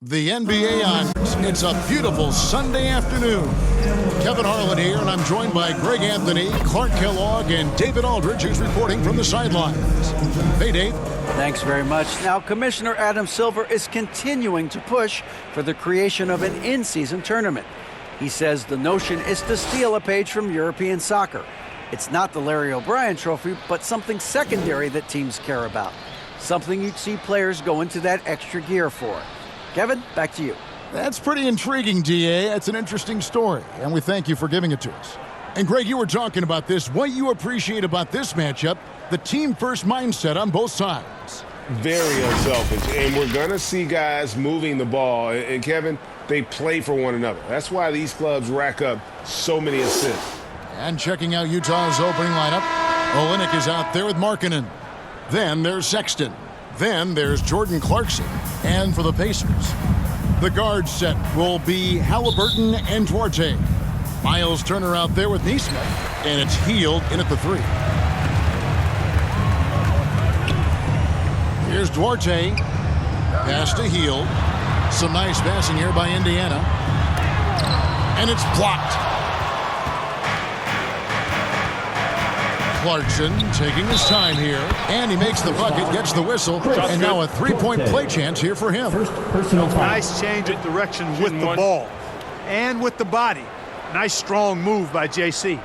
The NBA on. It's a beautiful Sunday afternoon. Kevin Harlan here, and I'm joined by Greg Anthony, Clark Kellogg, and David Aldridge, who's reporting from the sidelines. Hey, Dave. Thanks very much. Now, Commissioner Adam Silver is continuing to push for the creation of an in-season tournament. He says the notion is to steal a page from European soccer. It's not the Larry O'Brien Trophy, but something secondary that teams care about. Something you'd see players go into that extra gear for. Kevin, back to you. That's pretty intriguing, DA. That's an interesting story, and we thank you for giving it to us. And Greg, you were talking about this. What you appreciate about this matchup, the team-first mindset on both sides. Very unselfish, and we're going to see guys moving the ball. And Kevin, they play for one another. That's why these clubs rack up so many assists. And checking out Utah's opening lineup, Olynyk is out there with Markkanen. Then there's Sexton. Then there's Jordan Clarkson. And for the Pacers, the guard set will be Halliburton and Duarte. Miles Turner out there with Nesmith. And it's Hield in at the three. Here's Duarte. Pass to Hield. Some nice passing here by Indiana. And it's blocked. Clarkson taking his time here, and he makes the bucket, gets the whistle, and now a three-point play chance here for him. Nice change of direction with the ball and with the body. Nice strong move by JC.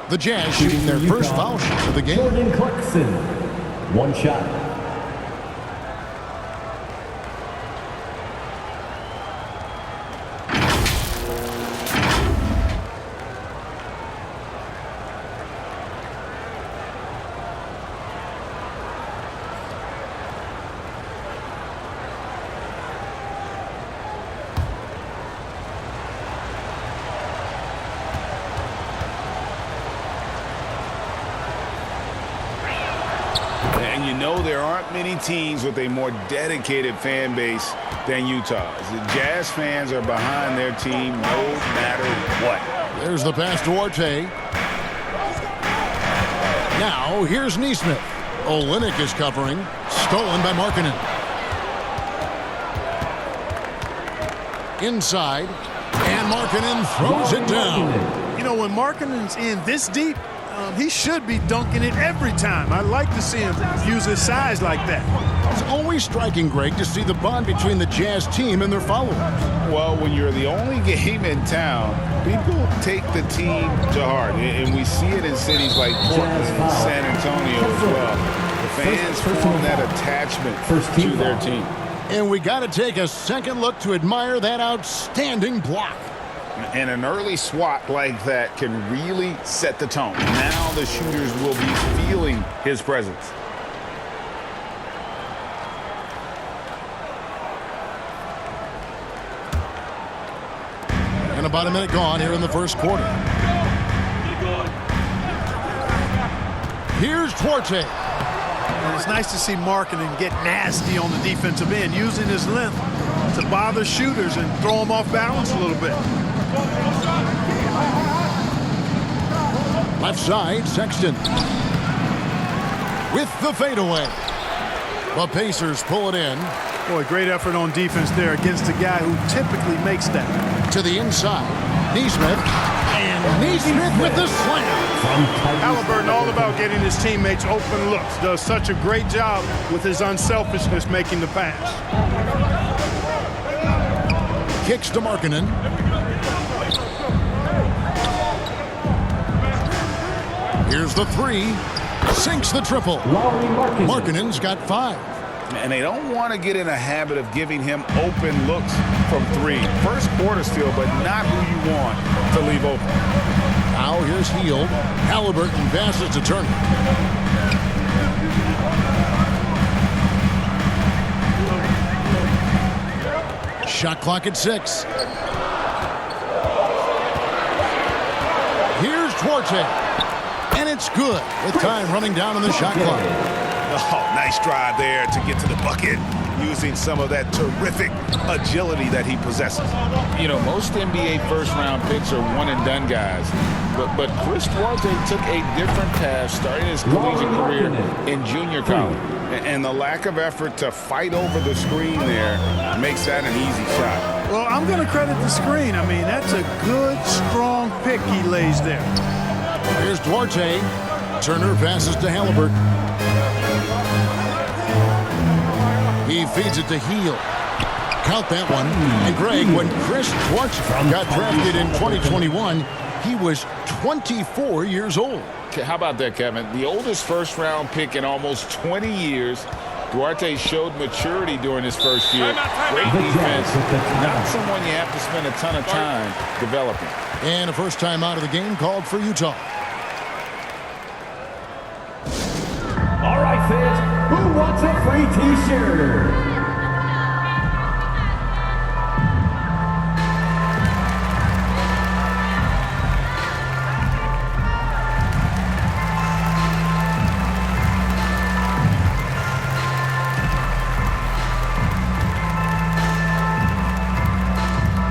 The Jazz shooting their first foul shot of the game. Jordan Clarkson, one shot. And you know there aren't many teams with a more dedicated fan base than Utah's. The Jazz fans are behind their team no matter what. There's the pass to Duarte. Now here's Nesmith. Olynyk is covering. Stolen by Markkanen. Inside. And Markkanen throws it down. You know, when Markkanen's in this deep, he should be dunking it every time. I like to see him use his size like that. It's always striking, Greg, to see the bond between the Jazz team and their followers. Well, when you're the only game in town, people take the team to heart. And we see it in cities like Portland and San Antonio as well. The fans form that attachment to their team. And we got to take a second look to admire that outstanding block. And an early swat like that can really set the tone. Now the shooters will be feeling his presence. And about a minute gone here in the first quarter. Here's Duarte. And it's nice to see Markkanen get nasty on the defensive end, using his length to bother shooters and throw them off balance a little bit. Left side, Sexton. With the fadeaway. The Pacers pull it in. Boy, great effort on defense there against a guy who typically makes that. To the inside. Nesmith. And Nesmith with the slam. Halliburton all about getting his teammates open looks. Does such a great job with his unselfishness making the pass. Kicks to Markkanen. Here's the three. Sinks the triple. Markkanen's got 5. And they don't want to get in a habit of giving him open looks from 3. First quarter steal, but not who you want to leave open. Now here's Hield. Halliburton passes to Turner. Shot clock at 6. Here's Duarte. And it's good with time running down on the shot clock. Oh, nice drive there to get to the bucket. using some of that terrific agility that he possesses. You know, most NBA first-round picks are one-and-done guys. But Chris Duarte took a different path starting his collegiate career in junior college. And the lack of effort to fight over the screen there makes that an easy shot. Well, I'm going to credit the screen. I mean, that's a good, strong pick he lays there. Here's Duarte. Turner passes to Halliburton. He feeds it to Heel. Count that one. And Greg, when Chris Duarte got drafted in 2021, he was 24 years old. How about that, Kevin? The oldest first-round pick in almost 20 years. Duarte showed maturity during his first year. Great defense. Not someone you have to spend a ton of time developing. And a first time out of the game called for Utah. All right, fans, who wants a free t-shirt?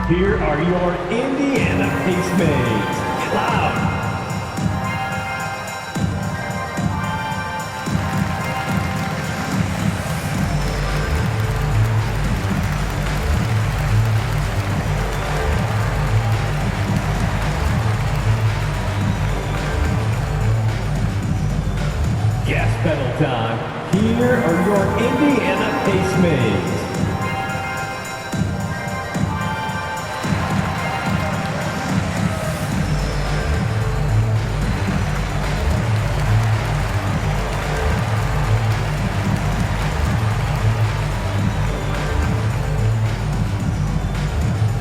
Here are your Indiana Pacemates. Cloud. Gas pedal time. Here are your Indiana Pacemates.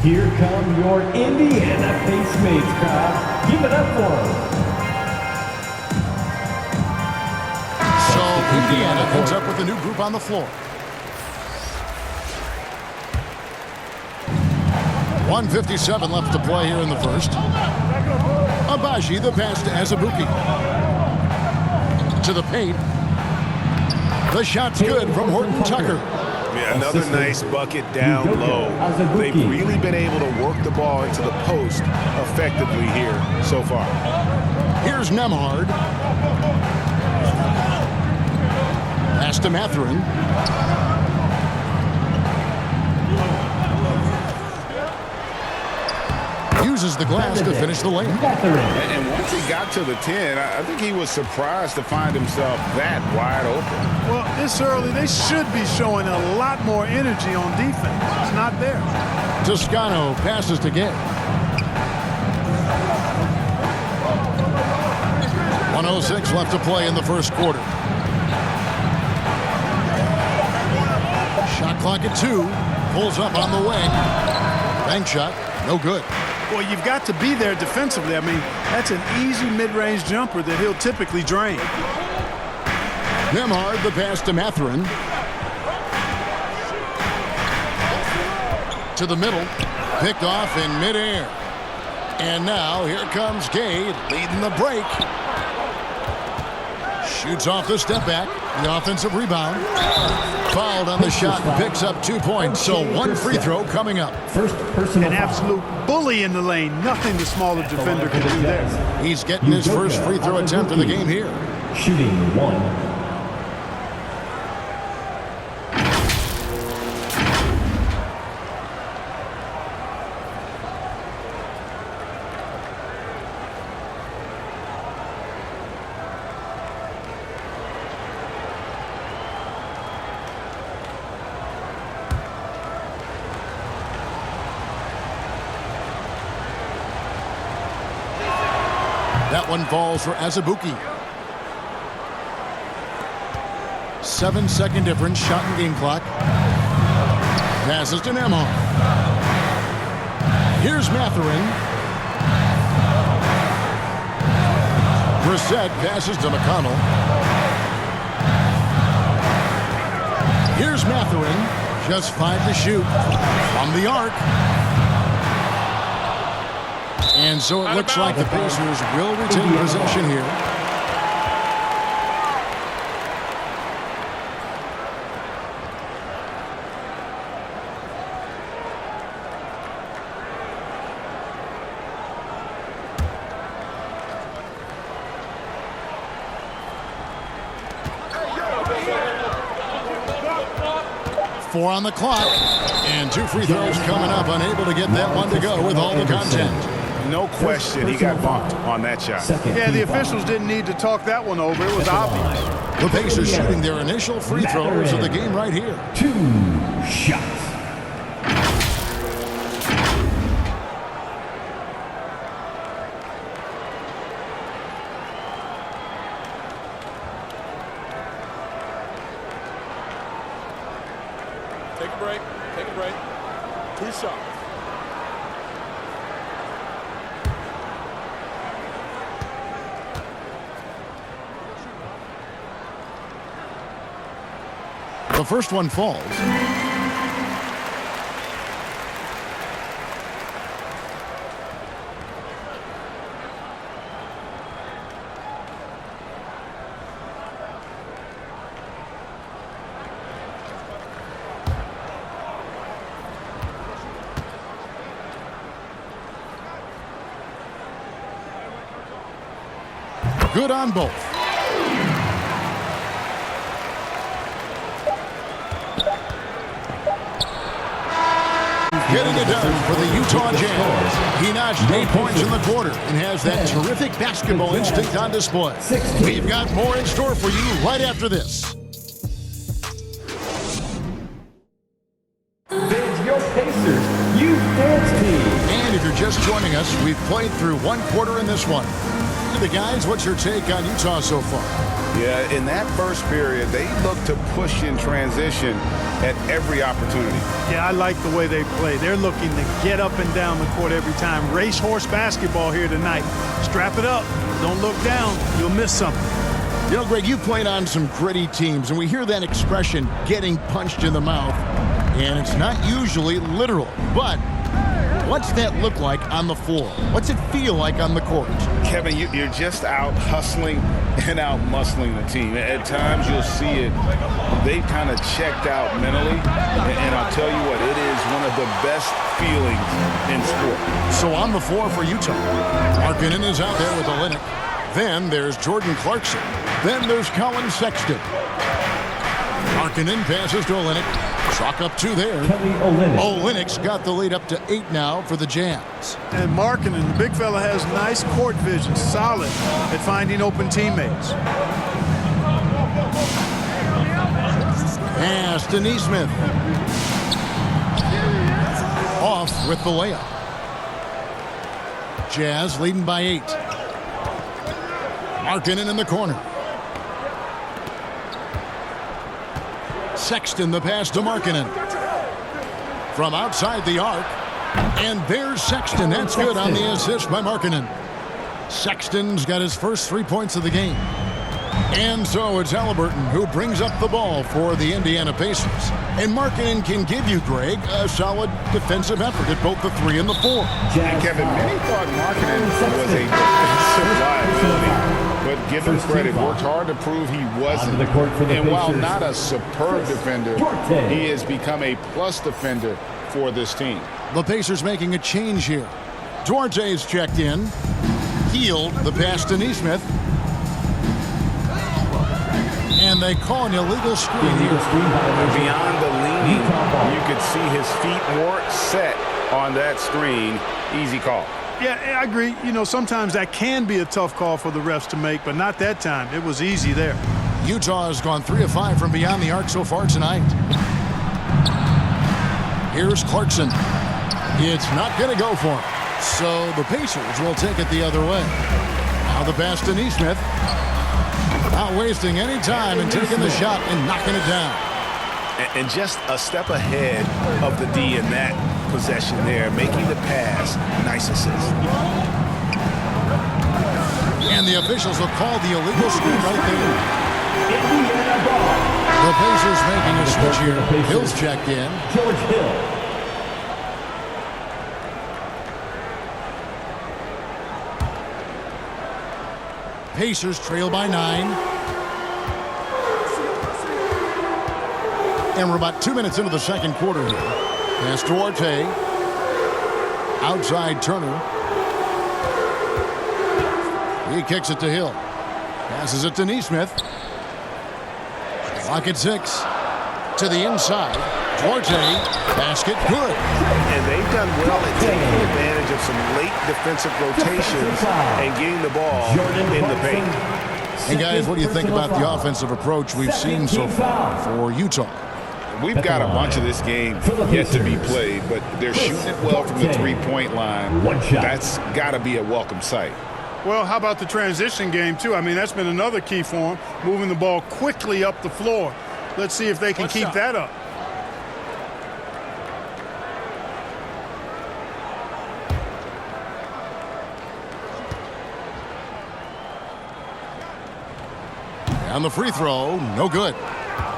Here come your Indiana Pacemates, crowd. Give it up for them. So Indiana ends up with a new group on the floor. 1:57 left to play here in the first. Agbaji, the pass to Azubuike. To the paint. The shot's good from Horton Tucker. Yeah, another nice bucket down low. They've really been able to work the ball into the post effectively here so far. Here's Nembhard. Pass to Mathurin. Uses the glass to finish the lane. And once he got to the 10, I think he was surprised to find himself that wide open. Well, this early, they should be showing a lot more energy on defense. It's not there. Toscano passes to Gay. 1:06 left to play in the first quarter. Shot clock at 2. Pulls up on the wing. Bank shot. No good. Well, you've got to be there defensively. I mean, that's an easy mid-range jumper that he'll typically drain. Nembhard, the pass to Mathurin. To the middle. Picked off in midair. And now here comes Gade leading the break. Shoots off the step back. The offensive rebound. Fouled on the shot and picks up 2 points. So one free throw coming up. First personal An absolute bully in the lane. Nothing the smaller defender can do there. He's getting his first free throw attempt of the game here. Shooting 1. That one falls for Azubuike. 7-second difference, shot and game clock. Passes to Nembhard. Here's Mathurin. Brissett passes to McConnell. Here's Mathurin. Just 5 to shoot from the arc. And so it looks like the Pacers will retain possession here. 4 on the clock. And 2 free throws coming up. Unable to get that one to go with all the content. No question he got bumped on that shot. Yeah, the officials didn't need to talk that one over. It was obvious. The Pacers shooting their initial free throws of the game right here. 2 shots. Take a break. Take a break. 2 shots. The first one falls. Good on both. Getting it done for the Utah Jazz. He notched 8 points in the quarter and has that terrific basketball instinct on display. We've got more in store for you right after this. There's your Pacers Youth Dance Team. And if you're just joining us, we've played through 1 quarter in this one. The guys, what's your take on Utah so far? Yeah, in that first period, they looked to push in transition at every opportunity. Yeah, I like the way they play. They're looking to get up and down the court every time. Racehorse basketball here tonight. Strap it up. Don't look down. You'll miss something. You know, Greg, you played on some gritty teams, and we hear that expression, getting punched in the mouth, and it's not usually literal, but what's that look like on the floor? What's it feel like on the court? Kevin, you're just out hustling and out muscling the team. At times you'll see it. They've kind of checked out mentally, and I'll tell you what, it is one of the best feelings in sport. So on the floor for Utah, Markkanen is out there with Olynyk. Then there's Jordan Clarkson. Then there's Colin Sexton. Markkanen passes to Olynyk. Chalk up 2 there. Kelly Olynyk. Olynyk's got the lead up to 8 now for the Jazz. And Markkanen, the big fella, has nice court vision. Solid at finding open teammates. Pass to Nesmith. Off with the layup. Jazz leading by 8. Markkanen in the corner. Sexton the pass to Markkanen. From outside the arc. And there's Sexton. That's good on the assist by Markkanen. Sexton's got his first 3 points of the game. And so it's Halliburton who brings up the ball for the Indiana Pacers. And Markkanen can give you, Greg, a solid defensive effort at both the 3 and the 4. And Kevin, many thought Markkanen was a defensive liability. But give him credit, worked hard to prove he wasn't. And while not a superb defender, he has become a plus defender for this team. The Pacers making a change here. Duarte's checked in. Healed the pass to Nesmith. And they call an illegal screen here. Beyond the leaning, you could see his feet more set on that screen. Easy call. Yeah, I agree. You know, sometimes that can be a tough call for the refs to make, but not that time. It was easy there. Utah has gone 3 of 5 from beyond the arc so far tonight. Here's Clarkson. It's not going to go for him. So the Pacers will take it the other way. Now the pass to Nesmith. Not wasting any time and taking the shot and knocking it down. And just a step ahead of the D in that possession there, making the pass. Nice assist. And the officials will call the illegal screen right there. The Pacers making a switch here. Hill's checked in. George Hill. Pacers trail by 9. And we're about 2 minutes into the second quarter here. Pass to Duarte. Outside Turner. He kicks it to Hill. Passes it to Nesmith. Clock at 6. To the inside. Duarte, basket, good. And they've done well at taking advantage of some late defensive rotations and getting the ball in the paint. And guys, what do you think about the offensive approach we've seen so far for Utah? We've got a bunch of this game yet to be played, but they're shooting it well from the three-point line. That's got to be a welcome sight. Well, how about the transition game, too? I mean, that's been another key for them, moving the ball quickly up the floor. Let's see if they can keep that up. And the free throw, no good.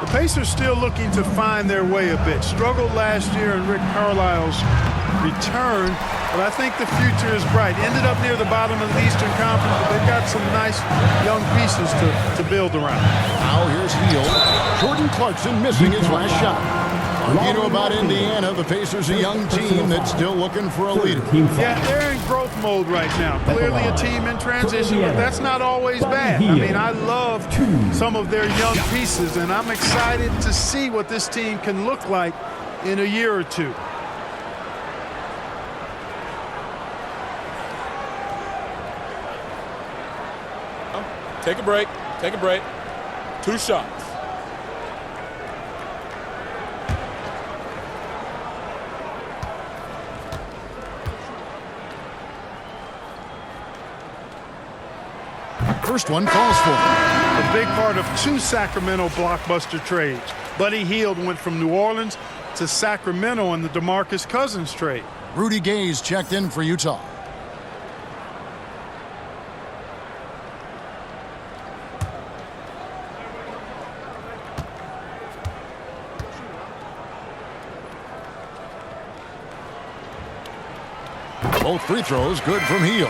The Pacers still looking to find their way a bit. Struggled last year in Rick Carlisle's return, but I think the future is bright. Ended up near the bottom of the Eastern Conference, but they've got some nice young pieces to build around. Now here's Hield. Jordan Clarkson missing his last shot. You know about Indiana, the Pacers, a young team that's still looking for a leader. Yeah, they're in growth mode right now. Clearly a team in transition, but that's not always bad. I mean, I love some of their young pieces, and I'm excited to see what this team can look like in a year or two. Take a break. Take a break. 2 shots. First one falls for him. A big part of 2 Sacramento blockbuster trades. Buddy Hield went from New Orleans to Sacramento in the DeMarcus Cousins trade. Rudy Gay's checked in for Utah. Both free throws good from Hield.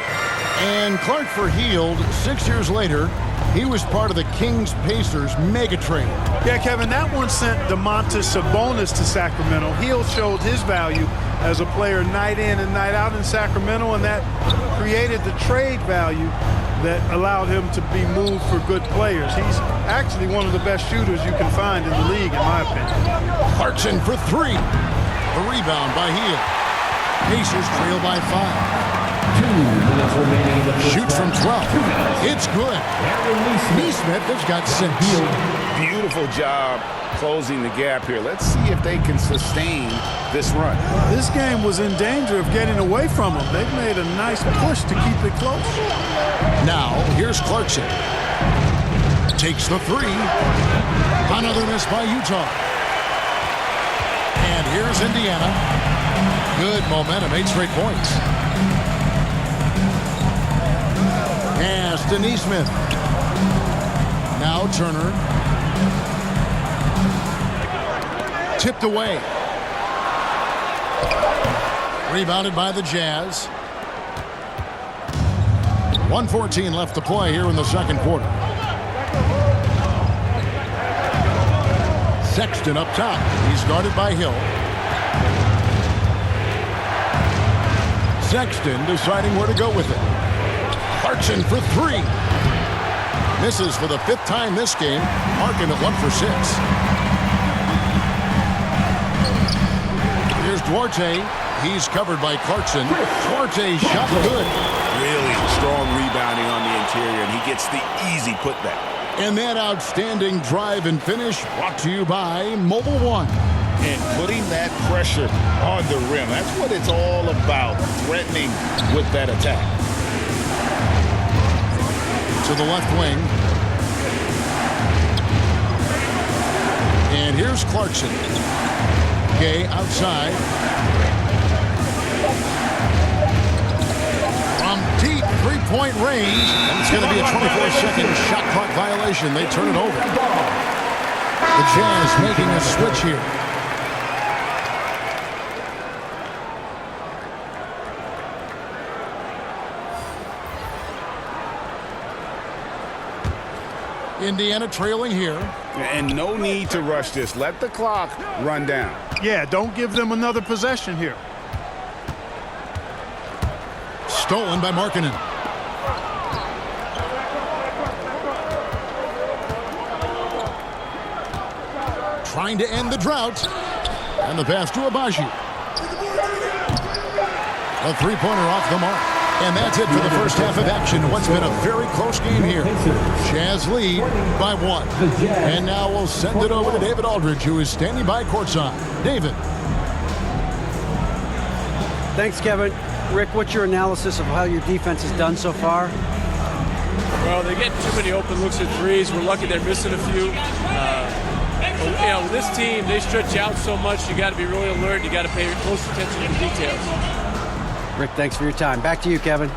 And Clark for Hield, 6 years later, he was part of the Kings-Pacers mega trade. Yeah, Kevin, that one sent Domantas Sabonis to Sacramento. Hield showed his value as a player night in and night out in Sacramento, and that created the trade value that allowed him to be moved for good players. He's actually one of the best shooters you can find in the league, in my opinion. Clarkson for 3. The rebound by Hield. Pacers trail by 5. 2 minutes remaining in the first Shoots from 12. half. It's good. Neesmith has got 6. Beautiful job closing the gap here. Let's see if they can sustain this run. This game was in danger of getting away from them. They've made a nice push to keep it close. Now, here's Clarkson. Takes the 3. Another miss by Utah. And here's Indiana. Good momentum, 8 straight points. Pass to Neesmith. Now Turner. Tipped away. Rebounded by the Jazz. 1:14 left to play here in the second quarter. Sexton up top. He's guarded by Hill. Sexton deciding where to go with it. Clarkson for 3. Misses for the 5th time this game. Marking at 1 for 6. Here's Duarte. He's covered by Clarkson. Duarte shot good. Really strong rebounding on the interior, and he gets the easy putback. And that outstanding drive and finish brought to you by Mobile One. And putting that pressure on the rim. That's what it's all about, threatening with that attack. To the left wing. And here's Clarkson. Gay outside. From deep three-point range. And it's going to be a 24-second shot clock violation. They turn it over. The Jazz making a switch here. Indiana trailing here. And no need to rush this. Let the clock run down. Yeah, don't give them another possession here. Stolen by Markkanen. Trying to end the drought. And the pass to Abaji. A three-pointer off the mark. And that's it for the first half of action. What's been a very close game here. Jazz lead by 1. And now we'll send it over to David Aldridge, who is standing by courtside. David. Thanks, Kevin. Rick, what's your analysis of how your defense has done so far? Well, they're getting too many open looks at threes. We're lucky they're missing a few. With this team, they stretch out so much. You got to be really alert. You got to pay close attention to the details. Rick, thanks for your time. Back to you, Kevin.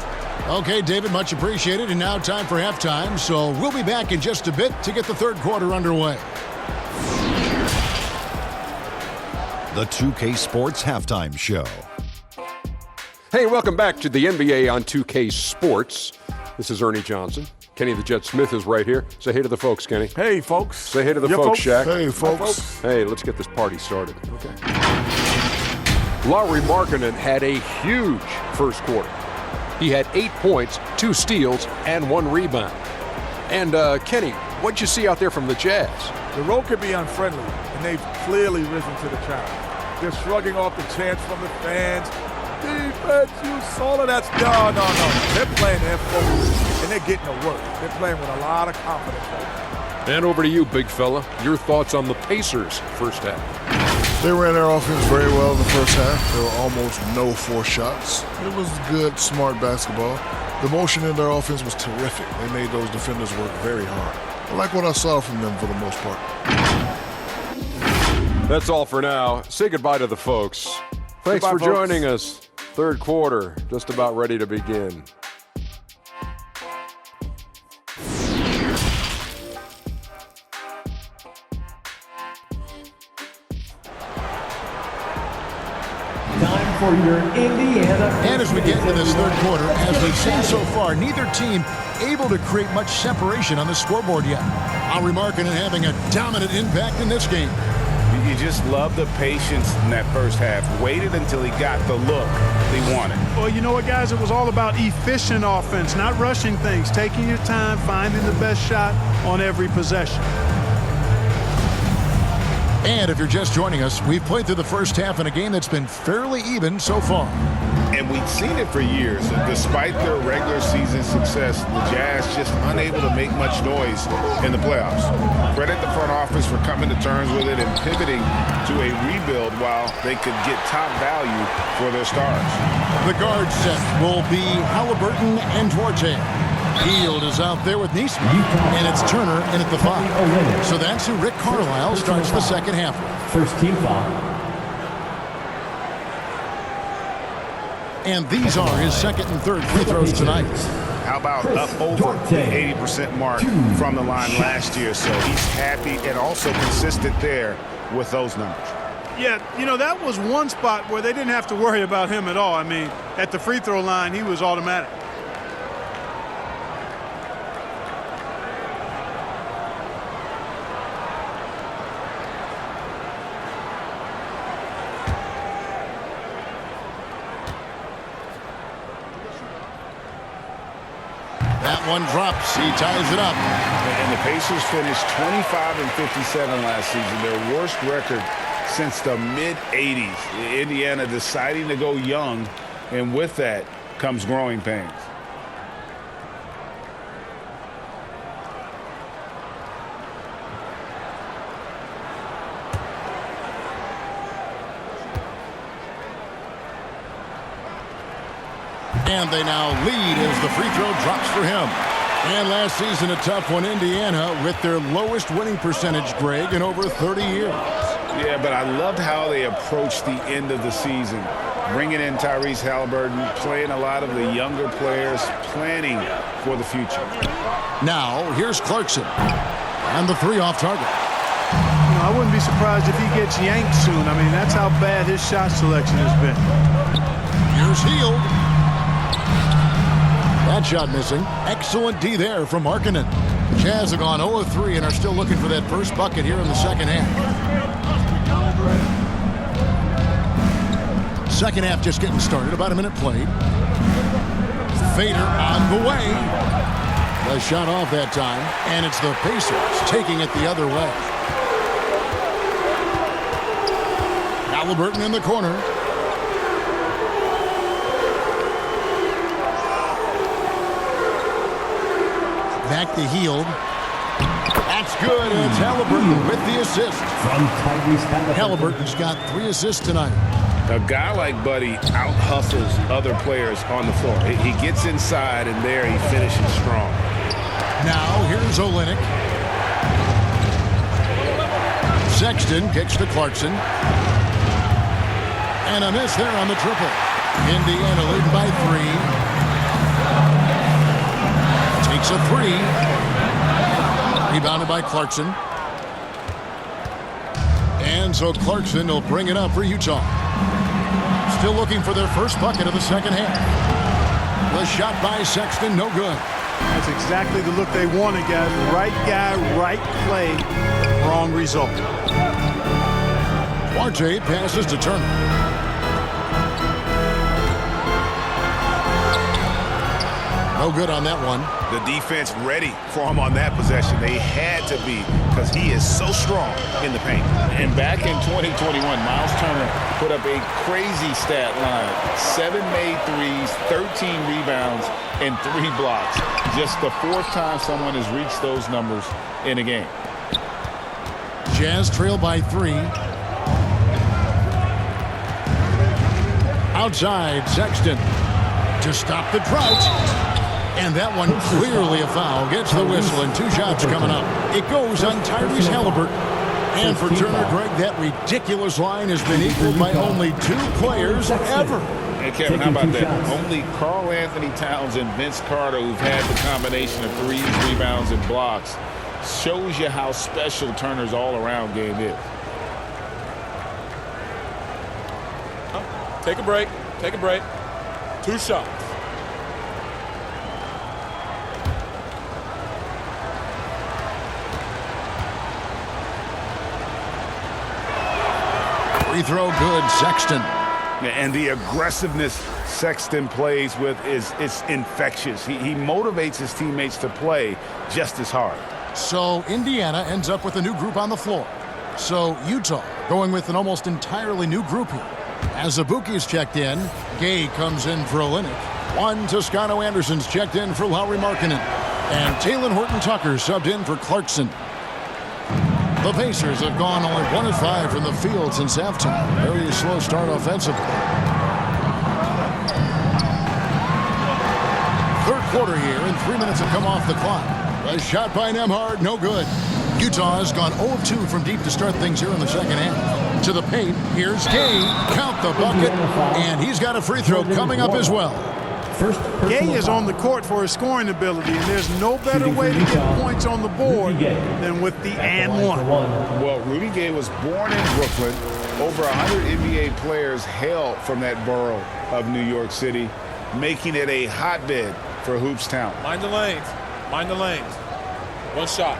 Okay, David, much appreciated. And now time for halftime. So we'll be back in just a bit to get the third quarter underway. The 2K Sports Halftime Show. Hey, welcome back to the NBA on 2K Sports. This is Ernie Johnson. Kenny the Jet Smith is right here. Say hey to the folks, Kenny. Hey, folks. Say hey to the folks, Shaq. Hey, folks. Hey, let's get this party started. Okay. Lauri Markkanen had a huge first quarter. He had 8 points, 2 steals, and 1 rebound. And, Kenny, what'd you see out there from the Jazz? The road can be unfriendly, and they've clearly risen to the challenge. They're shrugging off the chants from the fans. Defense, you solid. That's no. They're playing their focus, and they're getting to work. They're playing with a lot of confidence right now. And over to you, big fella. Your thoughts on the Pacers' first half? They ran their offense very well in the first half. There were almost no forced shots. It was good, smart basketball. The motion in their offense was terrific. They made those defenders work very hard. I like what I saw from them for the most part. That's all for now. Say goodbye to the folks. Thanks Goodbye, for folks. joining us. Third quarter, just about ready to begin. Time for your Indiana. And as we get into this third quarter, as we've seen so far, neither team able to create much separation on the scoreboard yet. Lauri Markkanen having a dominant impact in this game. You just love the patience in that first half. Waited until he got the look he wanted. Well, you know what, guys? It was all about efficient offense, not rushing things, taking your time, finding the best shot on every possession. And if you're just joining us, we've played through the first half in a game that's been fairly even so far. And we've seen it for years. Despite their regular season success, the Jazz just unable to make much noise in the playoffs. Credit the front office for coming to terms with it and pivoting to a rebuild while they could get top value for their stars. The guard set will be Halliburton and Duarte. Hield is out there with Neesmith, and it's Turner in at the 5. So that's who Rick Carlisle starts the second half with. First team foul. And these are his second and third free throws tonight. How about up over the 80% mark from the line last year? So he's happy and also consistent there with those numbers. Yeah, you know, that was one spot where they didn't have to worry about him at all. I mean, at the free throw line, he was automatic. That one drops. He ties it up. And the Pacers finished 25-57 last season, their worst record since the mid-'80s. Indiana deciding to go young, and with that comes growing pains. And they now lead as the free throw drops for him. And last season, a tough one, Indiana, with their lowest winning percentage, Greg, in over 30 years. Yeah, but I loved how they approached the end of the season. Bringing in Tyrese Halliburton, playing a lot of the younger players, planning for the future. Now, here's Clarkson. And the 3 off target. You know, I wouldn't be surprised if he gets yanked soon. I mean, that's how bad his shot selection has been. Here's Hield. That shot missing. Excellent D there from Markkanen. Jazz have gone 0-3 and are still looking for that first bucket here in the second half. Second half just getting started. About a minute played. Fader on the way. The shot off that time. And it's the Pacers taking it the other way. Now Halliburton in the corner. Back to Hield. That's good. And it's Halliburton with the assist. From Tyrese Halliburton's got 3 assists tonight. A guy like Buddy out-hustles other players on the floor. He gets inside, and there he finishes strong. Now, here's Olynyk. Sexton kicks to Clarkson. And a miss there on the triple. Indiana leading by 3. Takes a 3. Rebounded by Clarkson. And so Clarkson will bring it up for Utah. Still looking for their first bucket of the second half. The shot by Sexton, no good. That's exactly the look they wanted, guys. Right guy, right play, wrong result. Duarte passes to Turner. No good on that one. The defense ready for him on that possession. They had to be, because he is so strong in the paint. And back in 2021, Miles Turner put up a crazy stat line. 7 made threes, 13 rebounds, and 3 blocks. Just the 4th time someone has reached those numbers in a game. Jazz trail by 3. Outside, Sexton to stop the drought. And that one clearly a foul. Gets the whistle and 2 shots coming up. It goes on Tyrese Halliburton. And for Turner, Greg, that ridiculous line has been equaled by only 2 players ever. Hey, Kevin, how about that? Only Karl Anthony Towns and Vince Carter, who've had the combination of threes, rebounds, and blocks, shows you how special Turner's all-around game is. Take a break. Take a break. 2 shots. Free throw good, Sexton. And the aggressiveness Sexton plays with is infectious. He motivates his teammates to play just as hard. So Indiana ends up with a new group on the floor. So Utah going with an almost entirely new group here. As Azubuike's checked in, Gay comes in for Olynyk. Juan Toscano Anderson's checked in for Lauri Markkanen. And Talen Horton-Tucker subbed in for Clarkson. The Pacers have gone only 1 of 5 from the field since halftime. Very slow start offensively. Third quarter here, and 3 minutes have come off the clock. A shot by Nembhard, no good. Utah has gone 0 of 2 from deep to start things here in the second half. To the paint, here's Gay. Count the bucket, and he's got a free throw coming up as well. Gay is on the court for his scoring ability, and there's no better way to get points on the board than with the and one. Well, Rudy Gay was born in Brooklyn. Over 100 NBA players hail from that borough of New York City, making it a hotbed for hoops talent. Mind the lanes. Mind the lanes. 1 shot.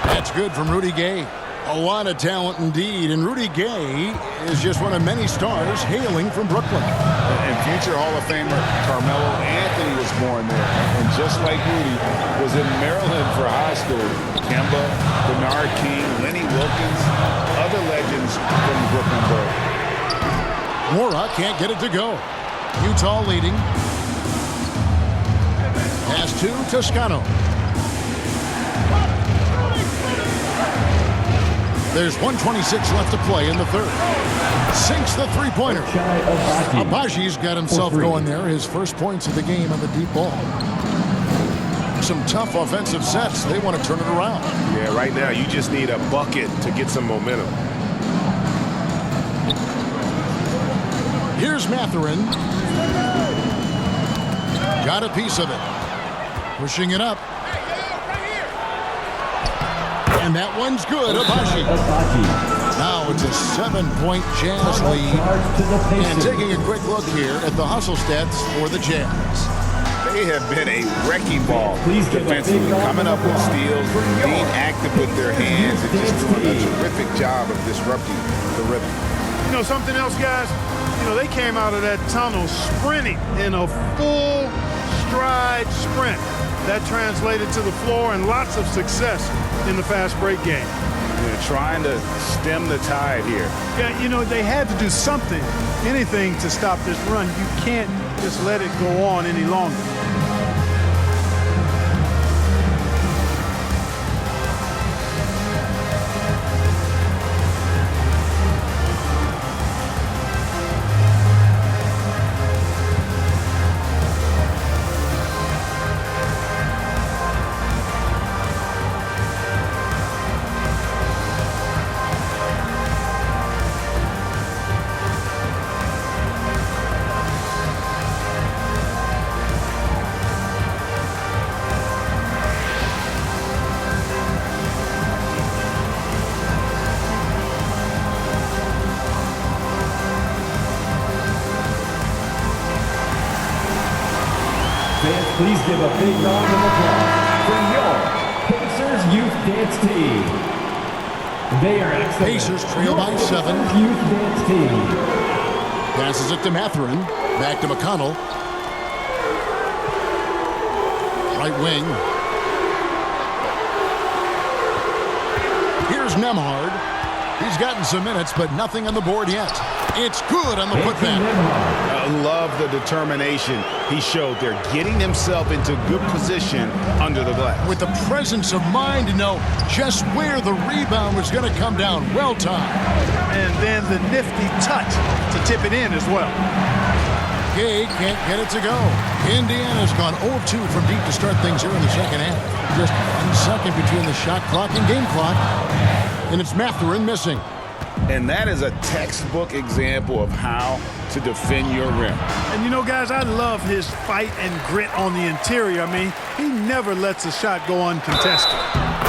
That's good from Rudy Gay. A lot of talent indeed, and Rudy Gay is just one of many stars hailing from Brooklyn. And future Hall of Famer Carmelo Anthony was born there, and just like Rudy, was in Maryland for high school. Kemba, Bernard King, Lenny Wilkins, other legends from the Brooklyn borough. Mora can't get it to go. Utah leading. Pass to Toscano. There's 1:26 left to play in the third. Sinks the three-pointer. Abaji's got himself going there. His first points of the game on the deep ball. Some tough offensive sets. They want to turn it around. Yeah, right now you just need a bucket to get some momentum. Here's Mathurin. Got a piece of it. Pushing it up. And that one's good. Abaji. Now it's a 7-point Jazz lead. And taking a quick look here at the hustle stats for the Jazz. They have been a wrecking ball defensively, coming up with steals, being active with their hands, and just doing a terrific job of disrupting the rhythm. You know something else, guys? You know, they came out of that tunnel sprinting in a full stride sprint. That translated to the floor and lots of success in the fast break game. They're trying to stem the tide here. Yeah, you know, they had to do something, anything to stop this run. You can't just let it go on any longer. Please give a big round of applause for your Pacers Youth Dance Team. They are excellent. Pacers trail by 7. Youth Dance Team. Passes it to Mathurin. Back to McConnell. Right wing. Here's Nembhard. He's gotten some minutes, but nothing on the board yet. It's good on the putback. I love the determination he showed there, getting himself into good position under the glass. With the presence of mind to know just where the rebound was going to come down. Well timed. And then the nifty touch to tip it in as well. Gay can't get it to go. Indiana's gone 0-2 from deep to start things here in the second half. Just 1 second between the shot clock and game clock. And it's Mathurin missing. And that is a textbook example of how to defend your rim. And you know, guys, I love his fight and grit on the interior. I mean, he never lets a shot go uncontested.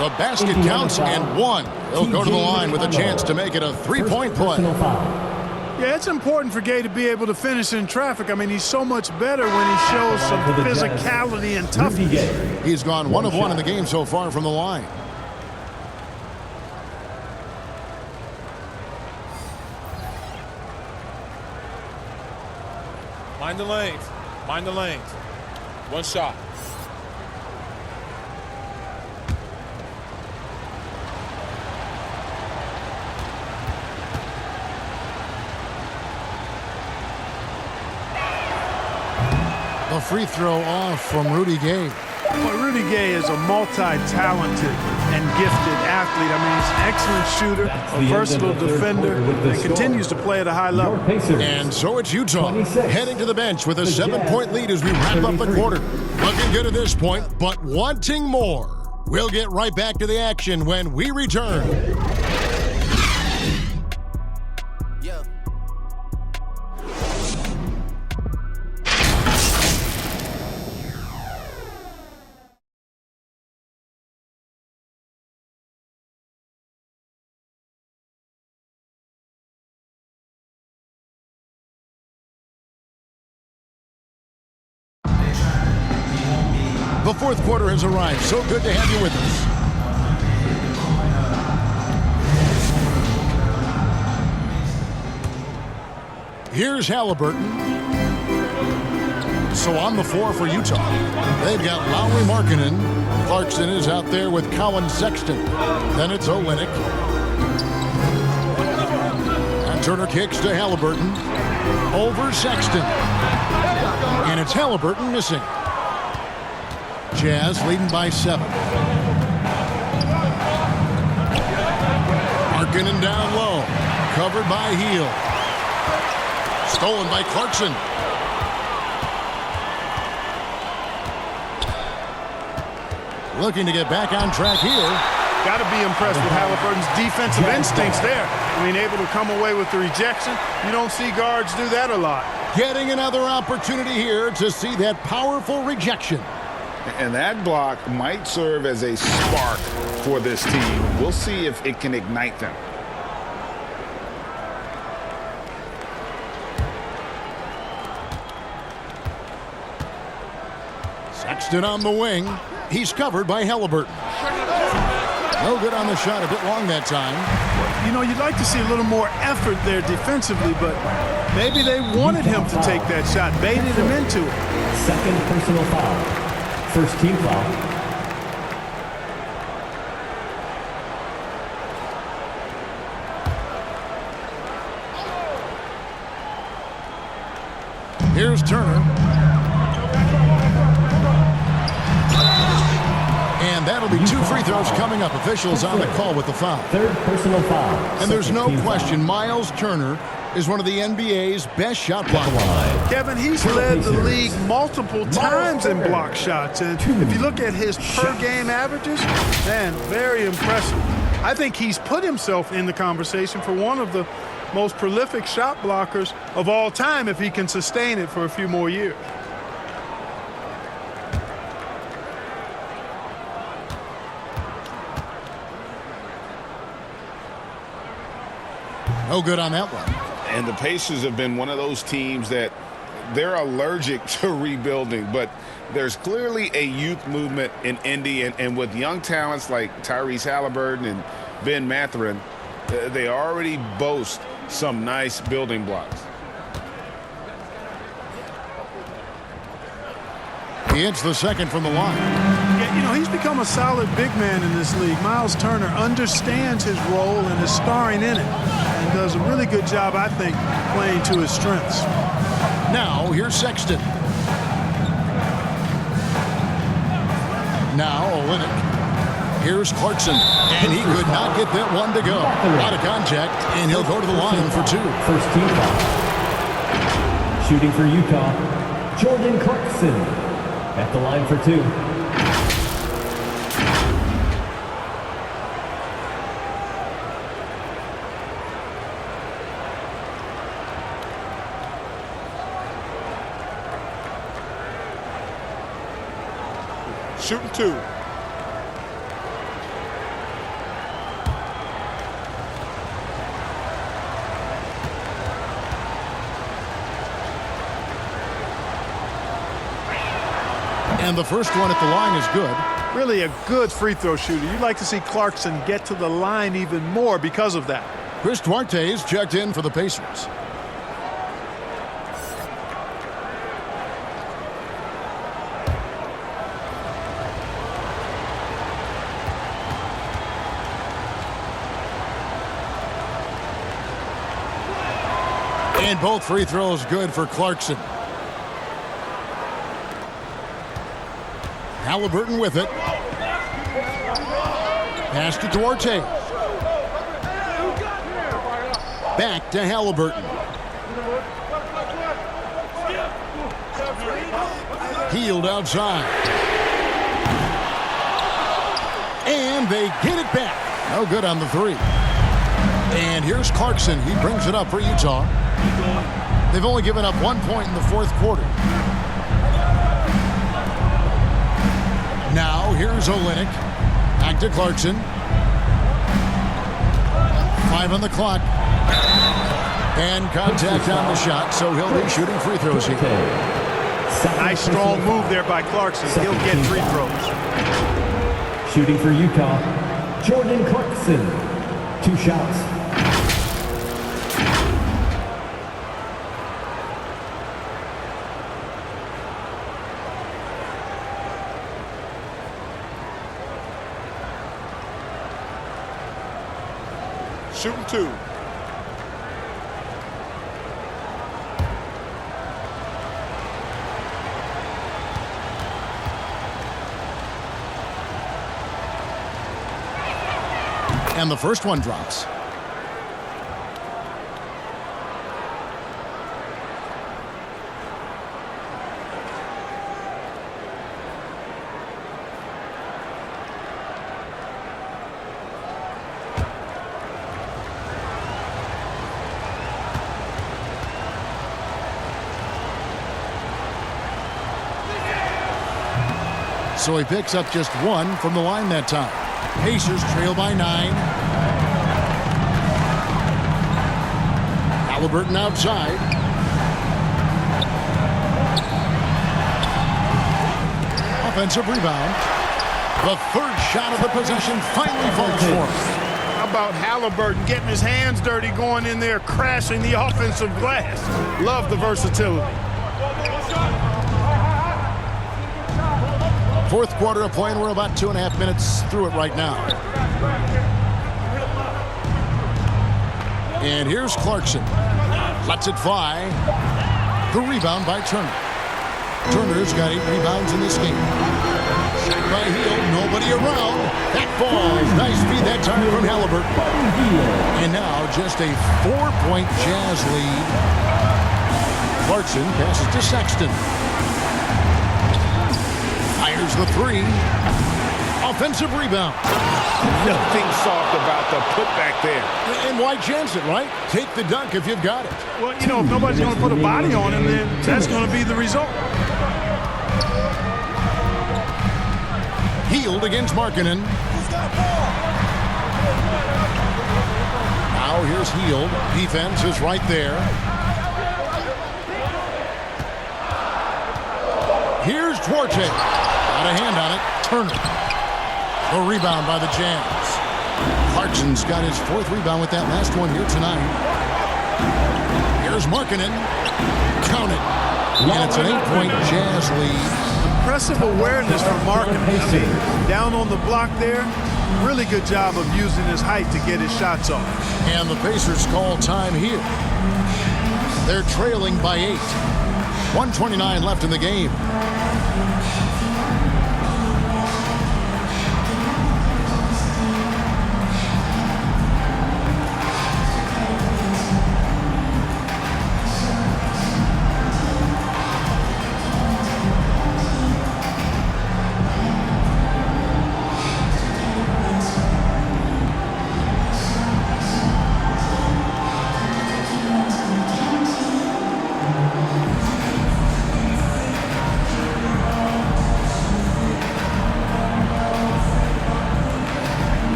The basket counts and one. He'll go to the line with a chance to make it a three-point play. Yeah, it's important for Gay to be able to finish in traffic. I mean, he's so much better when he shows some physicality and toughness. He's gone 1 of 1 in the game so far from the line. Mind the lanes. Mind the lanes. One shot. A free throw off from Rudy Gay. Well, Rudy Gay is a multi-talented and gifted athlete. I mean, he's an excellent shooter, a versatile defender, and continues to play at a high level. And so it's Utah heading to the bench with a 7-point lead as we wrap up the quarter. Looking good at this point, but wanting more. We'll get right back to the action when we return. The fourth quarter has arrived. So good to have you with us. Here's Halliburton. So on the floor for Utah, they've got Lauri Markkanen. Clarkson is out there with Colin Sexton. Then it's Olynyk. And Turner kicks to Halliburton. Over Sexton. And it's Halliburton missing. Jazz leading by 7. Markkanen down low. Covered by Hield. Stolen by Clarkson. Looking to get back on track here. Got to be impressed with Halliburton's defensive instincts there. I mean, able to come away with the rejection. You don't see guards do that a lot. Getting another opportunity here to see that powerful rejection. And that block might serve as a spark for this team. We'll see if it can ignite them. Sexton on the wing. He's covered by Halliburton. No good on the shot, a bit long that time. You know, you'd like to see a little more effort there defensively, but Maybe they wanted him to take that shot, baited him into it. Second personal foul. First team foul. Here's Turner. And that'll be 2 free throws coming up. Officials on the call with the foul. Third personal foul. And there's no question Miles Turner is one of the NBA's best shot blockers. Kevin, he's led the league multiple times in block shots. And if you look at his per-game averages, man, very impressive. I think he's put himself in the conversation for one of the most prolific shot blockers of all time if he can sustain it for a few more years. No good on that one. And the Pacers have been one of those teams that they're allergic to rebuilding, but there's clearly a youth movement in Indy, and with young talents like Tyrese Halliburton and Ben Mathurin, they already boast some nice building blocks. He hits the second from the line. Yeah, you know, he's become a solid big man in this league. Miles Turner understands his role and is starring in it, and does a really good job, I think, playing to his strengths. Now, here's Sexton. Now, Olynyk. Here's Clarkson, and he could not get that one to go. Out of contact, and he'll go to the line for 2. First team foul. Shooting for Utah, Jordan Clarkson at the line for 2. Shooting 2. And the first one at the line is good. Really a good free throw shooter. You'd like to see Clarkson get to the line even more because of that. Chris Duarte's checked in for the Pacers. And both free throws good for Clarkson. Halliburton with it. Pass to Duarte. Back to Halliburton. Healed outside. And they get it back. No good on the 3. And here's Clarkson. He brings it up for Utah. They've only given up 1 point in the 4th quarter. Now, here's Olynyk. Back to Clarkson. 5 on the clock. And contact on the shot, so he'll be shooting free throws here. Nice strong move there by Clarkson. He'll get free throws. Shooting for Utah, Jordan Clarkson. 2 shots. Shooting 2. And the first one drops. So he picks up just 1 from the line that time. Pacers trail by 9. Halliburton outside. Offensive rebound. The 3rd shot of the possession finally falls for him. How about Halliburton getting his hands dirty, going in there, crashing the offensive glass. Love the versatility. Fourth quarter of play, and we're about 2.5 minutes through it right now. And here's Clarkson. Lets it fly. The rebound by Turner. Turner's got 8 rebounds in this game. Shot by Hield, nobody around. That falls. Nice feed that time from Halliburton. And now just a 4-point Jazz lead. Clarkson passes to Sexton. Fires the 3. Offensive rebound. Nothing soft about the putback there. And why chance it, right? Take the dunk if you've got it. Well, you know, if nobody's going to put a body on him, then that's going to be the result. Hield against Markkanen. Now here's Hield. Defense is right there. Here's Duarte. Got a hand on it. Turner. A rebound by the Jazz. Clarkson's got his 4th rebound with that last one here tonight. Here's Markkanen. Count it. And it's an 8-point Jazz lead. Impressive awareness from Markkanen. I mean, down on the block there. Really good job of using his height to get his shots off. And the Pacers call time here. They're trailing by 8. 1:29 left in the game.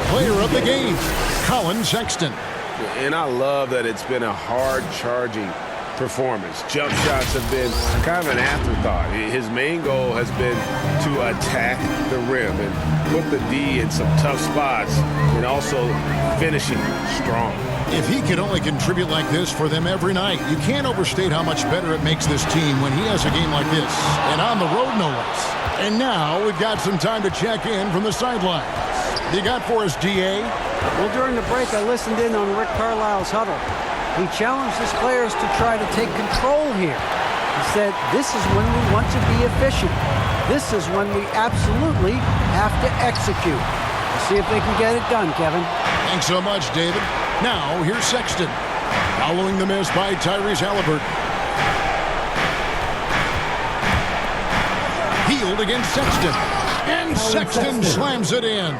Player of the game, Collin Sexton. And I love that it's been a hard-charging performance. Jump shots have been kind of an afterthought. His main goal has been to attack the rim and put the D in some tough spots and also finishing strong. If he could only contribute like this for them every night, you can't overstate how much better it makes this team when he has a game like this. And on the road, no less. And now we've got some time to check in from the sideline. You got for us, D.A.? Well, during the break, I listened in on Rick Carlisle's huddle. He challenged his players to try to take control here. He said, this is when we want to be efficient. This is when we absolutely have to execute. Let's see if they can get it done, Kevin. Thanks so much, David. Now, here's Sexton. Following the miss by Tyrese Halliburton. Hield against Sexton. And Sexton slams it in.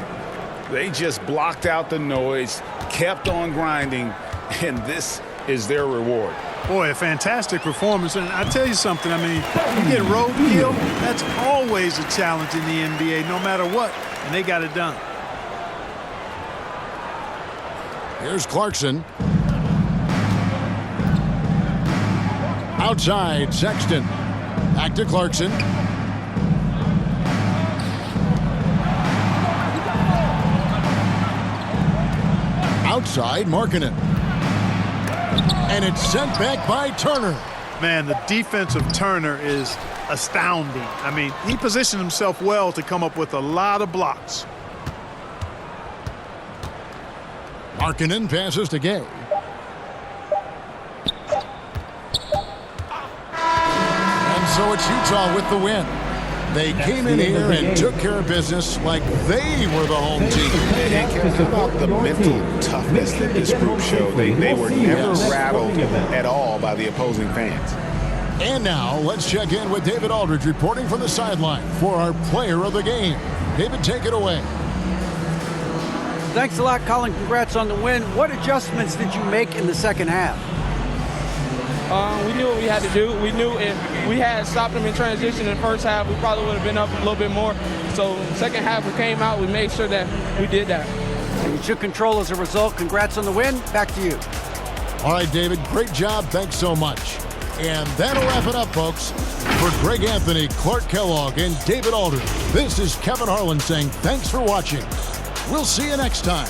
They just blocked out the noise, kept on grinding, and this is their reward. Boy, a fantastic performance. And I tell you something, I mean, you get roadkill, that's always a challenge in the NBA, no matter what, and they got it done. Here's Clarkson. Outside, Sexton. Back to Clarkson. Outside, Markkanen. And it's sent back by Turner. Man, the defense of Turner is astounding. I mean, he positioned himself well to come up with a lot of blocks. Markkanen passes to Gay. And so it's Utah with the win. They came in here and took care of business like they were the home team. And how about the mental toughness that this group showed? They were never rattled at all by the opposing fans. And now, let's check in with David Aldridge reporting from the sideline for our player of the game. David, take it away. Thanks a lot, Colin. Congrats on the win. What adjustments did you make in the second half? We knew what we had to do. We knew if we had stopped them in transition in the first half, we probably would have been up a little bit more. So second half, we came out, we made sure that we did that. And you took control as a result. Congrats on the win. Back to you. All right, David, great job. Thanks so much. And that'll wrap it up, folks. For Greg Anthony, Clark Kellogg, and David Aldridge, this is Kevin Harlan saying thanks for watching. We'll see you next time.